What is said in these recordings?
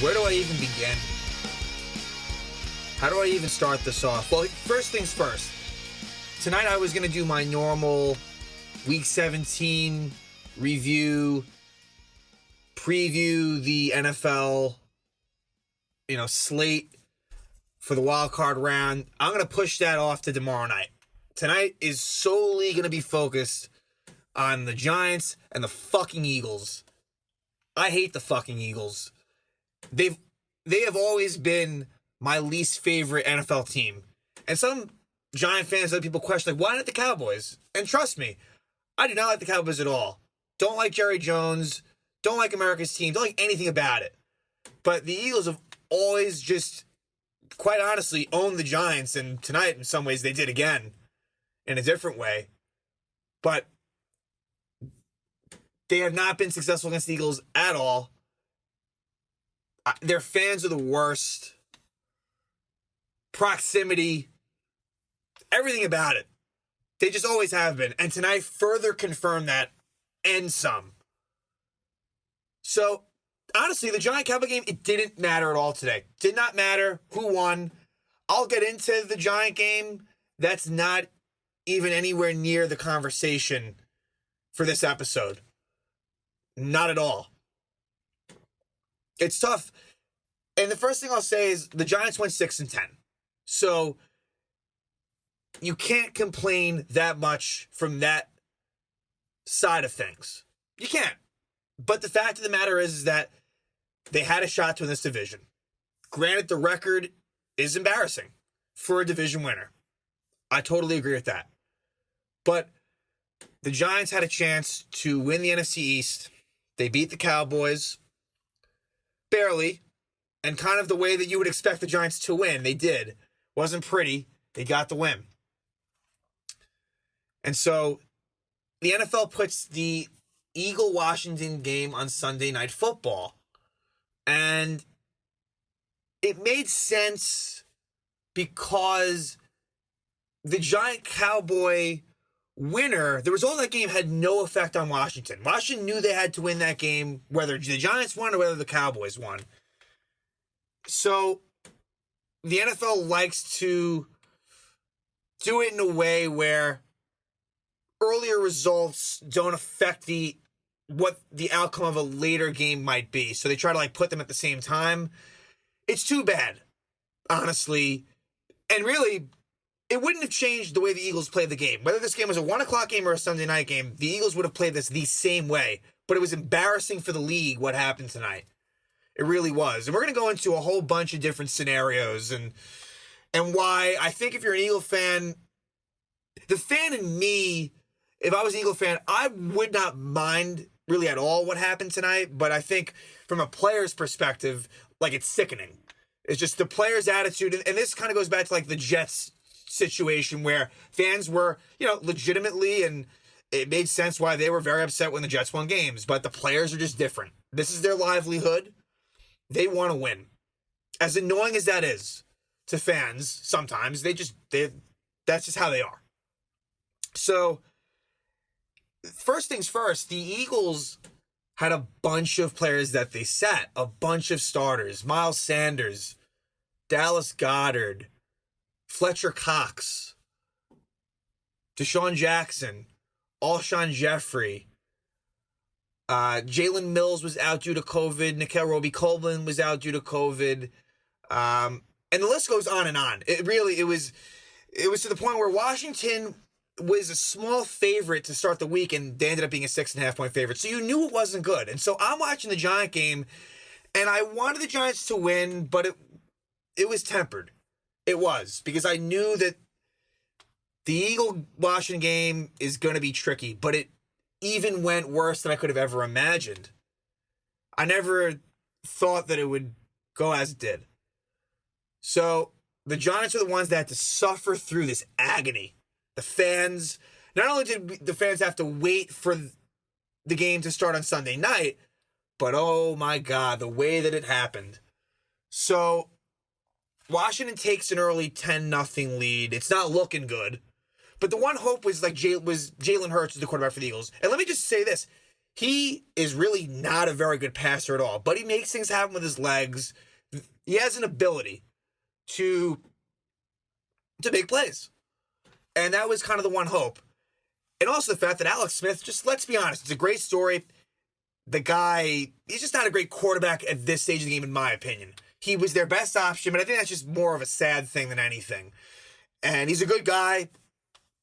Where do I even begin? How do I even start this off? Well, first things first. Tonight I was going to do my normal Week 17 review, preview the NFL, slate for the wild card round. I'm going to push that off to tomorrow night. Tonight is solely going to be focused on the Giants and the fucking Eagles. I hate the fucking Eagles. They have always been my least favorite NFL team. And some Giant fans, other people question, why not the Cowboys? And trust me, I do not like the Cowboys at all. Don't like Jerry Jones. Don't like America's team. Don't like anything about it. But the Eagles have always just, quite honestly, owned the Giants. And tonight, in some ways, they did again in a different way. But they have not been successful against the Eagles at all. Their fans are the worst. Proximity. Everything about it. They just always have been. And tonight further confirmed that and some. So, honestly, the Giant-Cowboy game, it didn't matter at all today. Did not matter who won. I'll get into the Giant game. That's not even anywhere near the conversation for this episode. Not at all. It's tough. And the first thing I'll say is the Giants went 6-10. So you can't complain that much from that side of things. You can't. But the fact of the matter is that they had a shot to win this division. Granted, the record is embarrassing for a division winner. I totally agree with that. But the Giants had a chance to win the NFC East. They beat the Cowboys. Barely. And kind of the way that you would expect the Giants to win. They did. Wasn't pretty. They got the win. And so the NFL puts the Eagle-Washington game on Sunday Night Football. And it made sense because the Giant-Cowboy winner, the result of that game had no effect on Washington. Washington knew they had to win that game, whether the Giants won or whether the Cowboys won. So the NFL likes to do it in a way where earlier results don't affect what the outcome of a later game might be. So they try to put them at the same time. It's too bad, honestly. And really, it wouldn't have changed the way the Eagles played the game. Whether this game was a 1 o'clock game or a Sunday night game, the Eagles would have played this the same way. But it was embarrassing for the league what happened tonight. It really was. And we're going to go into a whole bunch of different scenarios and why I think if you're an Eagle fan, the fan in me, if I was an Eagle fan, I would not mind really at all what happened tonight. But I think from a player's perspective, it's sickening. It's just the player's attitude. And this kind of goes back to the Jets situation where fans were, legitimately, and it made sense why they were very upset when the Jets won games. But the players are just different. This is their livelihood. They want to win. As annoying as that is to fans, sometimes that's just how they are. So, first things first, the Eagles had a bunch of players that they sat, a bunch of starters. Miles Sanders, Dallas Goedert, Fletcher Cox, Deshaun Jackson, Alshon Jeffrey. Jalen Mills was out due to COVID. Nikhil Roby-Coleman was out due to COVID. And the list goes on and on. It was to the point where Washington was a small favorite to start the week, and they ended up being a 6.5-point favorite. So you knew it wasn't good. And so I'm watching the Giant game, and I wanted the Giants to win, but it was tempered. It was, because I knew that the Eagle-Washington game is going to be tricky, but it even went worse than I could have ever imagined. I never thought that it would go as it did. So the Giants are the ones that had to suffer through this agony. The fans, not only did the fans have to wait for the game to start on Sunday night, but oh my God, the way that it happened. So Washington takes an early 10-0 lead. It's not looking good. But the one hope was Jalen Hurts was the quarterback for the Eagles. And let me just say this. He is really not a very good passer at all, but he makes things happen with his legs. He has an ability to make plays. And that was kind of the one hope. And also the fact that Alex Smith, just let's be honest, it's a great story. The guy, he's just not a great quarterback at this stage of the game, in my opinion. He was their best option, but I think that's just more of a sad thing than anything. And he's a good guy.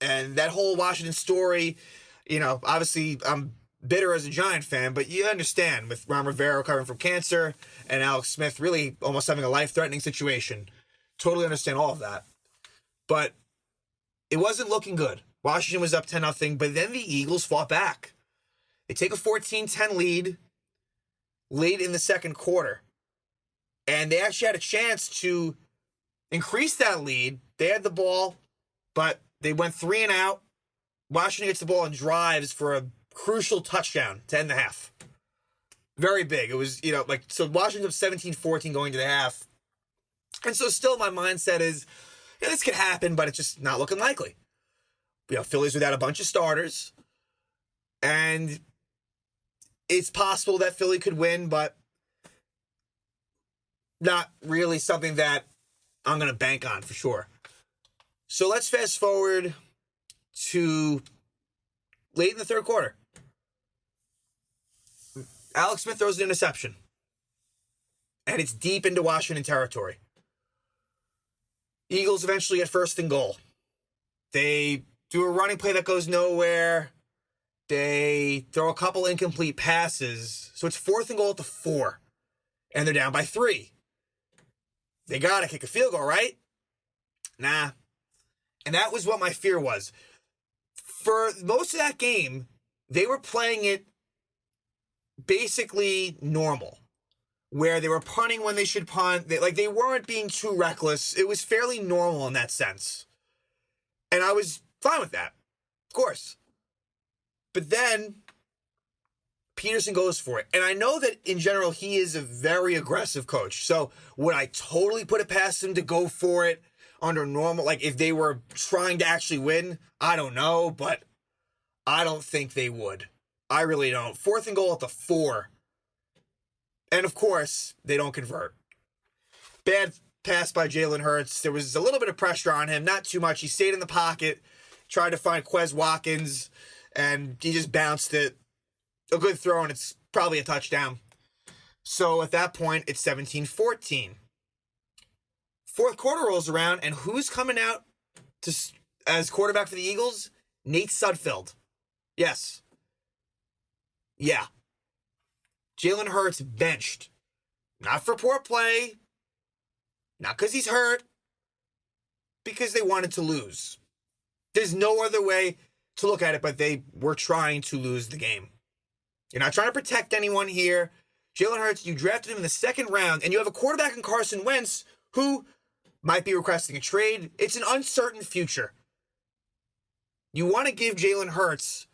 And that whole Washington story, obviously I'm bitter as a Giant fan, but you understand with Ron Rivera recovering from cancer and Alex Smith really almost having a life-threatening situation. Totally understand all of that. But it wasn't looking good. Washington was up 10-0, but then the Eagles fought back. They take a 14-10 lead late in the second quarter. And they actually had a chance to increase that lead. They had the ball, but they went 3 and out. Washington gets the ball and drives for a crucial touchdown to end the half. Very big. It was, so Washington's up 17-14 going to the half. And so still my mindset is, this could happen, but it's just not looking likely. Philly's without a bunch of starters. And it's possible that Philly could win, but not really something that I'm going to bank on for sure. So let's fast forward to late in the third quarter. Alex Smith throws an interception. And it's deep into Washington territory. Eagles eventually get first and goal. They do a running play that goes nowhere. They throw a couple incomplete passes. So it's 4th and goal at the 4. And they're down by 3. They got to kick a field goal, right? Nah. And that was what my fear was. For most of that game, they were playing it basically normal, where they were punting when they should punt. They weren't being too reckless. It was fairly normal in that sense. And I was fine with that, of course. But then Peterson goes for it. And I know that in general, he is a very aggressive coach. So would I totally put it past him to go for it under normal, if they were trying to actually win? I don't know, but I don't think they would. I really don't. 4th and goal at the 4. And of course, they don't convert. Bad pass by Jalen Hurts. There was a little bit of pressure on him, not too much. He stayed in the pocket, tried to find Quez Watkins, and he just bounced it. A good throw, and it's probably a touchdown. So at that point, it's 17-14. Fourth quarter rolls around, and who's coming out as quarterback for the Eagles? Nate Sudfeld. Yes. Yeah. Jalen Hurts benched. Not for poor play. Not because he's hurt. Because they wanted to lose. There's no other way to look at it, but they were trying to lose the game. You're not trying to protect anyone here. Jalen Hurts, you drafted him in the second round, and you have a quarterback in Carson Wentz who might be requesting a trade. It's an uncertain future. You want to give Jalen Hurts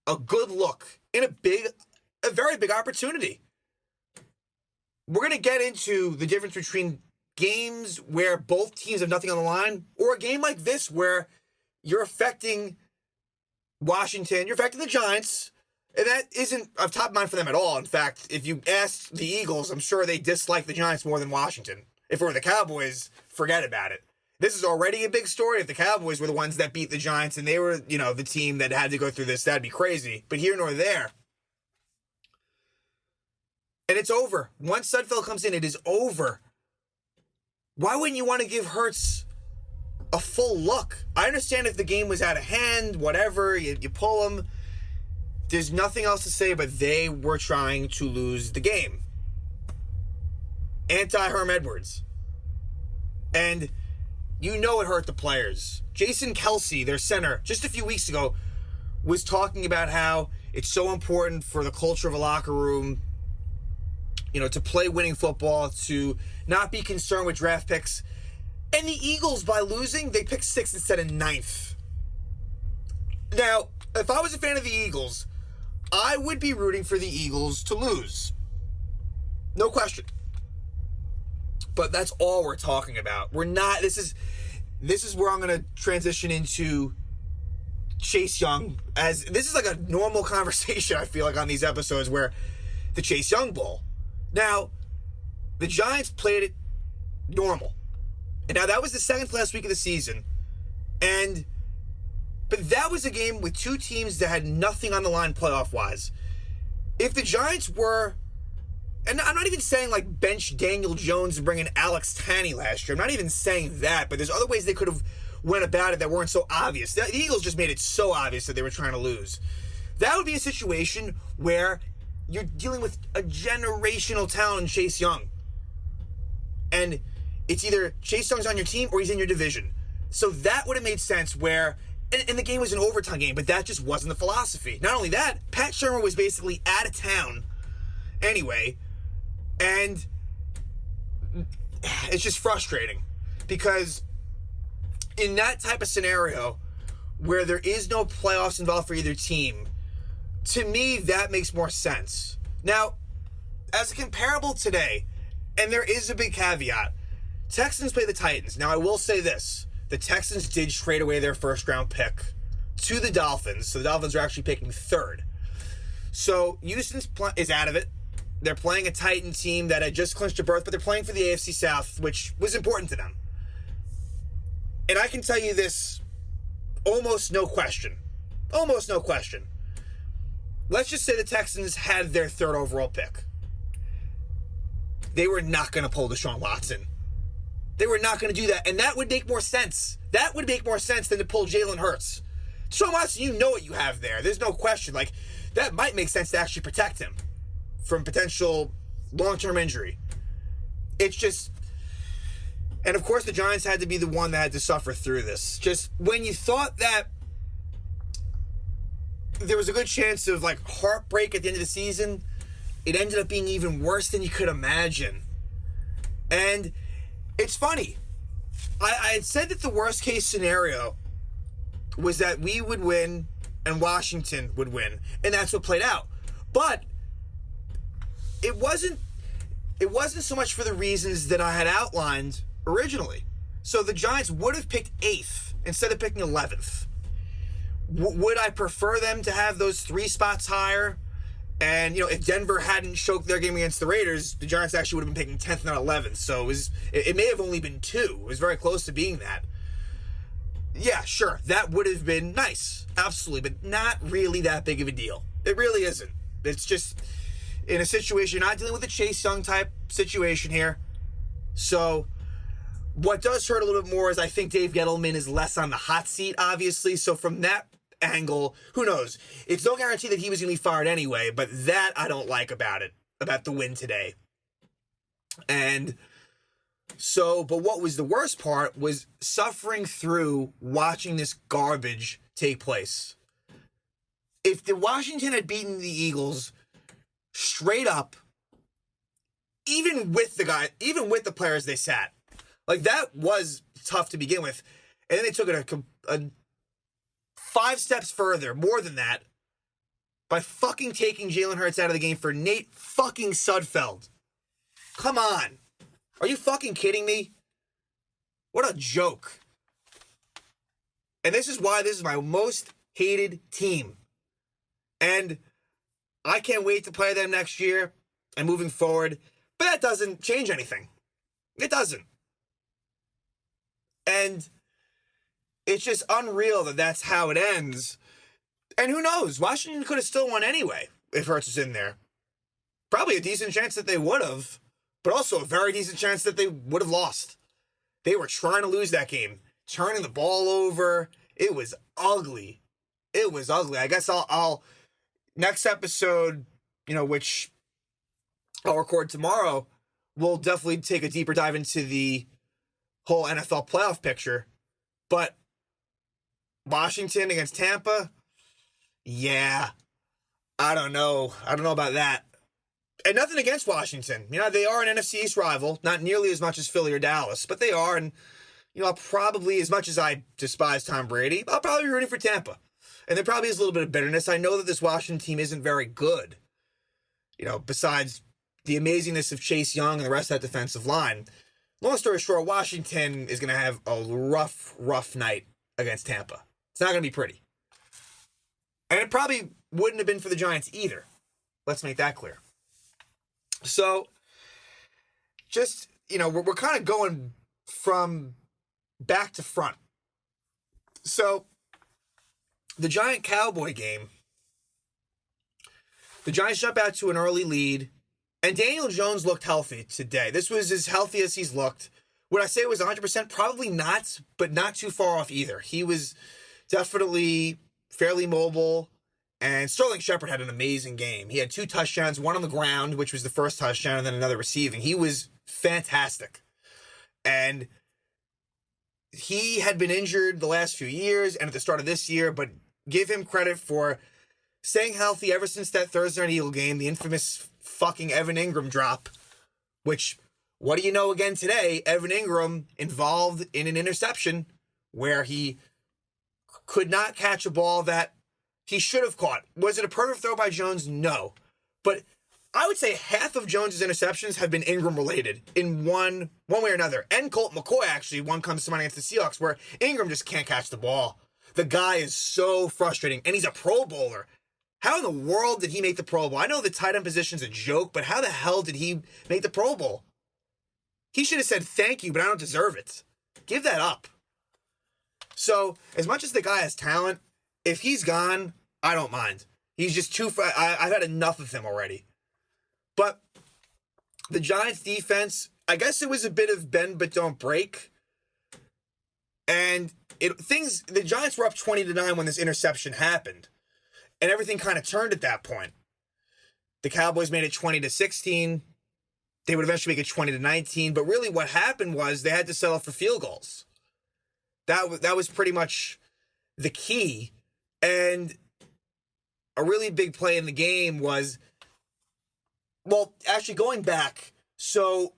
a good look in a very big opportunity. We're going to get into the difference between games where both teams have nothing on the line or a game like this where you're affecting Washington, you're affecting the Giants, and that isn't of top of mind for them at all. In fact, if you ask the Eagles, I'm sure they dislike the Giants more than Washington. If it were the Cowboys, forget about it. This is already a big story. If the Cowboys were the ones that beat the Giants and they were, the team that had to go through this, that'd be crazy. But here nor there. And it's over. Once Sudfeld comes in, it is over. Why wouldn't you want to give Hurts a full look? I understand if the game was out of hand, whatever, you pull him. There's nothing else to say, but they were trying to lose the game. Anti-Herm Edwards. And it hurt the players. Jason Kelsey, their center, just a few weeks ago, was talking about how it's so important for the culture of a locker room, to play winning football, to not be concerned with draft picks. And the Eagles, by losing, they picked 6th instead of 9th. Now, if I was a fan of the Eagles, I would be rooting for the Eagles to lose. No question. But that's all we're talking about. We're not, this is where I'm going to transition into Chase Young, as this is like a normal conversation, I feel like, on these episodes, where the Chase Young Bowl. Now, the Giants played it normal. And now that was the second to last week of the season. But that was a game with two teams that had nothing on the line playoff-wise. If the Giants were, and I'm not even saying like bench Daniel Jones and bring in Alex Tanney last year. I'm not even saying that, but there's other ways they could have went about it that weren't so obvious. The Eagles just made it so obvious that they were trying to lose. That would be a situation where you're dealing with a generational talent in Chase Young. And it's either Chase Young's on your team or he's in your division. So that would have made sense where, and the game was an overtime game, but that just wasn't the philosophy. Not only that, Pat Shermer was basically out of town anyway, and it's just frustrating because in that type of scenario where there is no playoffs involved for either team, to me, that makes more sense. Now, as a comparable today, and there is a big caveat, Texans play the Titans. Now, I will say this. The Texans did trade away their first-round pick to the Dolphins, so the Dolphins are actually picking third. So Houston is out of it. They're playing a Titan team that had just clinched a berth, but they're playing for the AFC South, which was important to them. And I can tell you this, almost no question. Almost no question. Let's just say the Texans had their third overall pick. They were not going to pull Deshaun Watson. They were not going to do that, and that would make more sense. That would make more sense than to pull Jalen Hurts. Deshaun Watson, you know what you have there. There's no question. Like, that might make sense to actually protect him from potential long-term injury. It's just, and of course the Giants had to be the one that had to suffer through this. Just when you thought that there was a good chance of like heartbreak at the end of the season, it ended up being even worse than you could imagine. And it's funny. I had said that the worst case scenario was that we would win and Washington would win. And that's what played out. But it wasn't so much for the reasons that I had outlined originally. So the Giants would have picked 8th instead of picking 11th. Would I prefer them to have those 3 spots higher? And, if Denver hadn't choked their game against the Raiders, the Giants actually would have been picking 10th, not 11th. So it may have only been 2. It was very close to being that. Yeah, sure, that would have been nice. Absolutely, but not really that big of a deal. It really isn't. It's just, in a situation, you're not dealing with a Chase Young type situation here. So what does hurt a little bit more is I think Dave Gettleman is less on the hot seat, obviously. So from that angle, who knows? It's no guarantee that he was going to be fired anyway, but that I don't like about the win today. And so, but what was the worst part was suffering through watching this garbage take place. If the Washington had beaten the Eagles straight up, even with the players they sat, like that was tough to begin with. And then they took it a 5 steps further, more than that, by fucking taking Jalen Hurts out of the game for Nate fucking Sudfeld. Come on. Are you fucking kidding me? What a joke. And this is why this is my most hated team. And I can't wait to play them next year and moving forward. But that doesn't change anything. It doesn't. And it's just unreal that that's how it ends. And who knows? Washington could have still won anyway if Hurts was in there. Probably a decent chance that they would have, but also a very decent chance that they would have lost. They were trying to lose that game, turning the ball over. It was ugly. It was ugly. I guess I'll next episode, which I'll record tomorrow, we'll definitely take a deeper dive into the whole NFL playoff picture. But Washington against Tampa, yeah, I don't know. I don't know about that. And nothing against Washington. They are an NFC East rival, not nearly as much as Philly or Dallas, but they are. And, I'll probably, as much as I despise Tom Brady, I'll probably be rooting for Tampa. And there probably is a little bit of bitterness. I know that this Washington team isn't very good, besides the amazingness of Chase Young and the rest of that defensive line. Long story short, Washington is going to have a rough night against Tampa. It's not going to be pretty. And it probably wouldn't have been for the Giants either. Let's make that clear. So, just, we're kind of going from back to front. So, the Giant Cowboy game, the Giants jump out to an early lead, and Daniel Jones looked healthy today. This was as healthy as he's looked. Would I say it was 100%? Probably not, but not too far off either. He was definitely fairly mobile, and Sterling Shepard had an amazing game. He had 2 touchdowns, one on the ground, which was the first touchdown, and then another receiving. He was fantastic. And he had been injured the last few years and at the start of this year, but give him credit for staying healthy ever since that Thursday Night Eagle game, the infamous fucking Evan Ingram drop, which, what do you know again today? Evan Ingram involved in an interception where he could not catch a ball that he should have caught. Was it a perfect throw by Jones? No. But I would say half of Jones's interceptions have been Ingram related in one way or another. And Colt McCoy, actually, one comes to mind against the Seahawks, where Ingram just can't catch the ball. The guy is so frustrating, and he's a Pro Bowler. How in the world did he make the Pro Bowl? I know the tight end position's a joke, but how the hell did he make the Pro Bowl? He should have said thank you, but I don't deserve it. Give that up. So, as much as the guy has talent, if he's gone, I don't mind. He's just too... I've had enough of him already. But the Giants' defense, I guess it was a bit of bend but don't break. And the Giants were up 20-9 when this interception happened. And everything kind of turned at that point. The Cowboys made it 20-16. They would eventually make it 20-19. But really what happened was they had to settle for field goals. That was pretty much the key. And a really big play in the game was, well, actually going back, so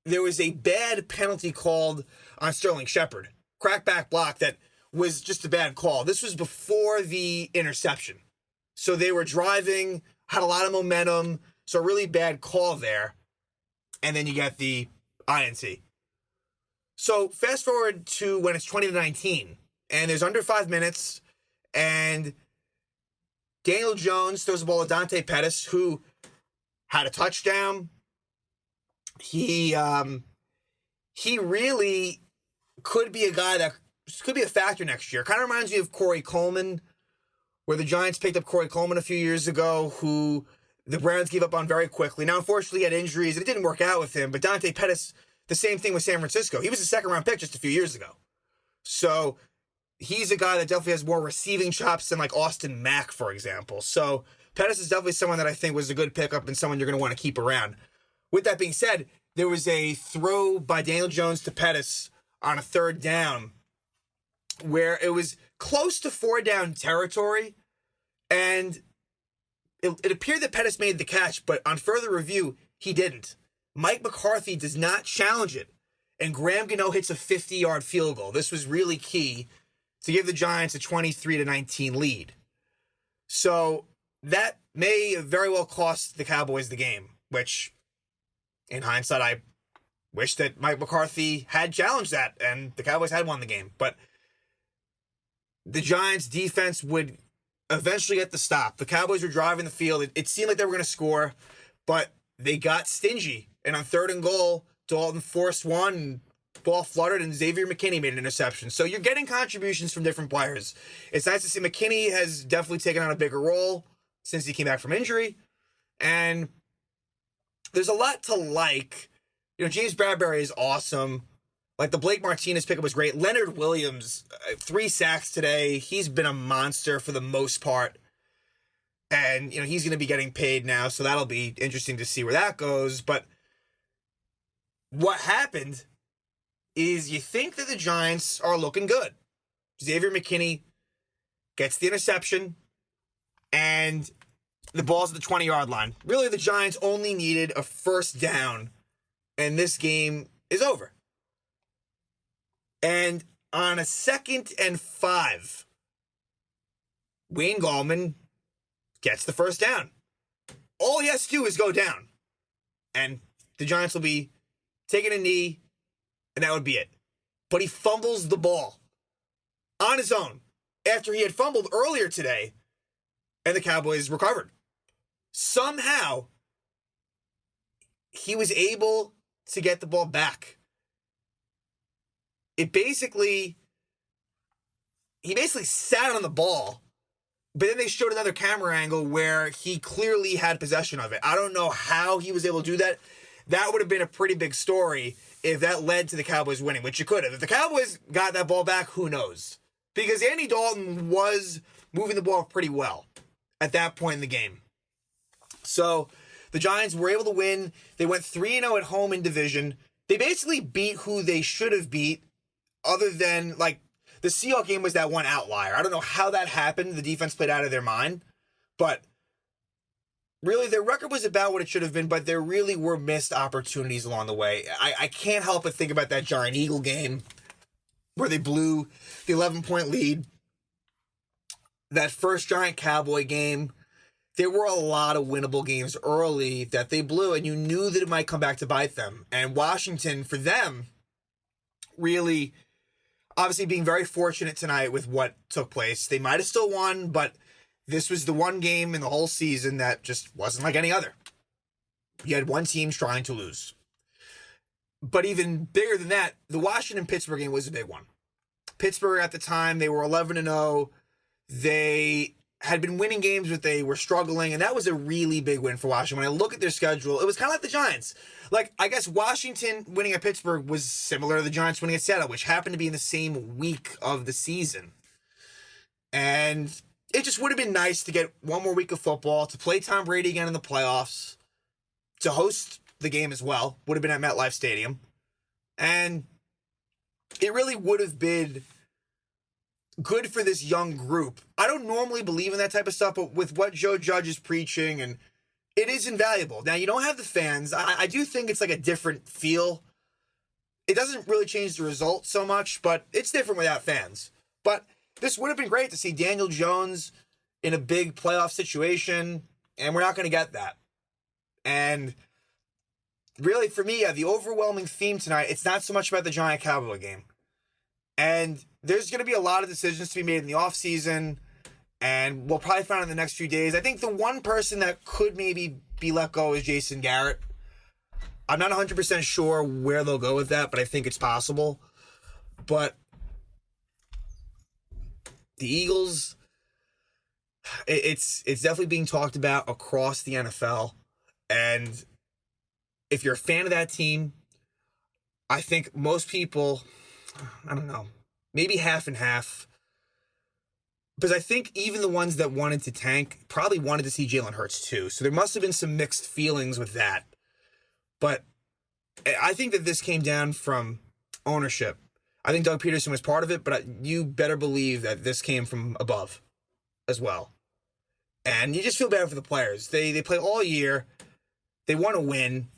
there was a bad penalty called on Sterling Shepard. Crackback block that was just a bad call. This was before the interception. So they were driving, had a lot of momentum, so a really bad call there. And then you get the INT. So fast forward to when it's 20-19, and there's under 5 minutes, and Daniel Jones throws the ball to Dante Pettis, who had a touchdown. He really could be a guy that could be a factor next year. Kind of reminds me of Corey Coleman, where the Giants picked up Corey Coleman a few years ago, who the Browns gave up on very quickly. Now, unfortunately, he had injuries, and it didn't work out with him. But Dante Pettis, the same thing with San Francisco. He was a second-round pick just a few years ago. So he's a guy that definitely has more receiving chops than like Austin Mack, for example. So Pettis is definitely someone that I think was a good pickup and someone you're going to want to keep around. With that being said, there was a throw by Daniel Jones to Pettis on a 3rd down where it was close to 4-down territory, and it appeared that Pettis made the catch, but on further review, he didn't. Mike McCarthy does not challenge it, and Graham Gano hits a 50-yard field goal. This was really key to give the Giants a 23-19 lead. So that may very well cost the Cowboys the game, which, in hindsight, I wish that Mike McCarthy had challenged that, and the Cowboys had won the game. But the Giants' defense would eventually get the stop. The Cowboys were driving the field. It seemed like they were going to score, but they got stingy. And on 3rd and goal, Dalton forced one, and ball fluttered, and Xavier McKinney made an interception. So you're getting contributions from different players. It's nice to see McKinney has definitely taken on a bigger role since he came back from injury. And there's a lot to like. James Bradbury is awesome. Like, the Blake Martinez pickup was great. Leonard Williams, 3 sacks today. He's been a monster for the most part. And, he's going to be getting paid now, so that'll be interesting to see where that goes. But what happened is you think that the Giants are looking good. Xavier McKinney gets the interception, and the ball's at the 20-yard line. Really, the Giants only needed a 1st down, and this game is over. And on a 2nd and 5, Wayne Gallman gets the 1st down. All he has to do is go down, and the Giants will be taking a knee, and that would be it. But he fumbles the ball on his own after he had fumbled earlier today and the Cowboys recovered. Somehow, he was able to get the ball back. He basically sat on the ball, but then they showed another camera angle where he clearly had possession of it. I don't know how he was able to do that. That would have been a pretty big story if that led to the Cowboys winning, which it could have. If the Cowboys got that ball back, who knows? Because Andy Dalton was moving the ball pretty well at that point in the game. So the Giants were able to win. They went 3-0 at home in division. They basically beat who they should have beat, other than, like, the Seahawks game was that one outlier. I don't know how that happened. The defense played out of their mind. But really, their record was about what it should have been, but there really were missed opportunities along the way. I can't help but think about that Giant-Eagle game where they blew the 11-point lead. That first Giant-Cowboy game. There were a lot of winnable games early that they blew, and you knew that it might come back to bite them. And Washington, for them, really, obviously being very fortunate tonight with what took place. They might have still won, but this was the one game in the whole season that just wasn't like any other. You had one team trying to lose. But even bigger than that, the Washington-Pittsburgh game was a big one. Pittsburgh at the time, they were 11-0. They had been winning games, but they were struggling, and that was a really big win for Washington. When I look at their schedule, it was kind of like the Giants. Like, I guess Washington winning at Pittsburgh was similar to the Giants winning at Seattle, which happened to be in the same week of the season. And it just would have been nice to get one more week of football, to play Tom Brady again in the playoffs, to host the game as well. Would have been at MetLife Stadium. And it really would have been good for this young group. I don't normally believe in that type of stuff, but with what Joe Judge is preaching, and it is invaluable. Now, you don't have the fans. I do think it's like a different feel. It doesn't really change the result so much, but it's different without fans. But this would have been great to see Daniel Jones in a big playoff situation, and we're not going to get that. And really, for me, the overwhelming theme tonight, it's not so much about the Giant-Cowboy game. And there's going to be a lot of decisions to be made in the offseason, and we'll probably find out in the next few days. I think the one person that could maybe be let go is Jason Garrett. I'm not 100% sure where they'll go with that, but I think it's possible. But the Eagles, it's definitely being talked about across the NFL. And if you're a fan of that team, I think most people, I don't know, maybe half and half. Because I think even the ones that wanted to tank probably wanted to see Jalen Hurts too. So there must have been some mixed feelings with that. But I think that this came down from ownership. I think Doug Peterson was part of it, but you better believe that this came from above as well. And you just feel bad for the players. They play all year. They want to win.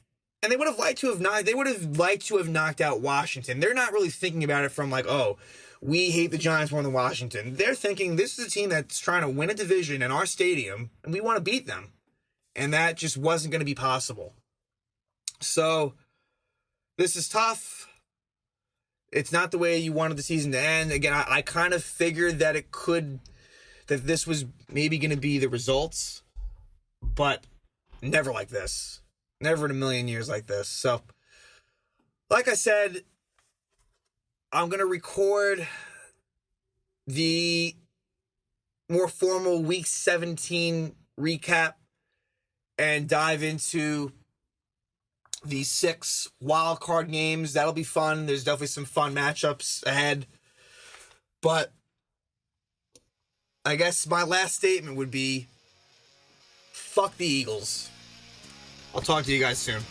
And they would have liked to have knocked out Washington. They're not really thinking about it from like, oh, we hate the Giants more than Washington. They're thinking this is a team that's trying to win a division in our stadium, and we want to beat them. And that just wasn't going to be possible. So this is tough. It's not the way you wanted the season to end. Again, I kind of figured that that this was maybe going to be the results, but never like this. Never in a million years like this. So, like I said, I'm going to record the more formal Week 17 recap and dive into the 6 wild card games. That'll be fun. There's definitely some fun matchups ahead. But I guess my last statement would be, fuck the Eagles. I'll talk to you guys soon.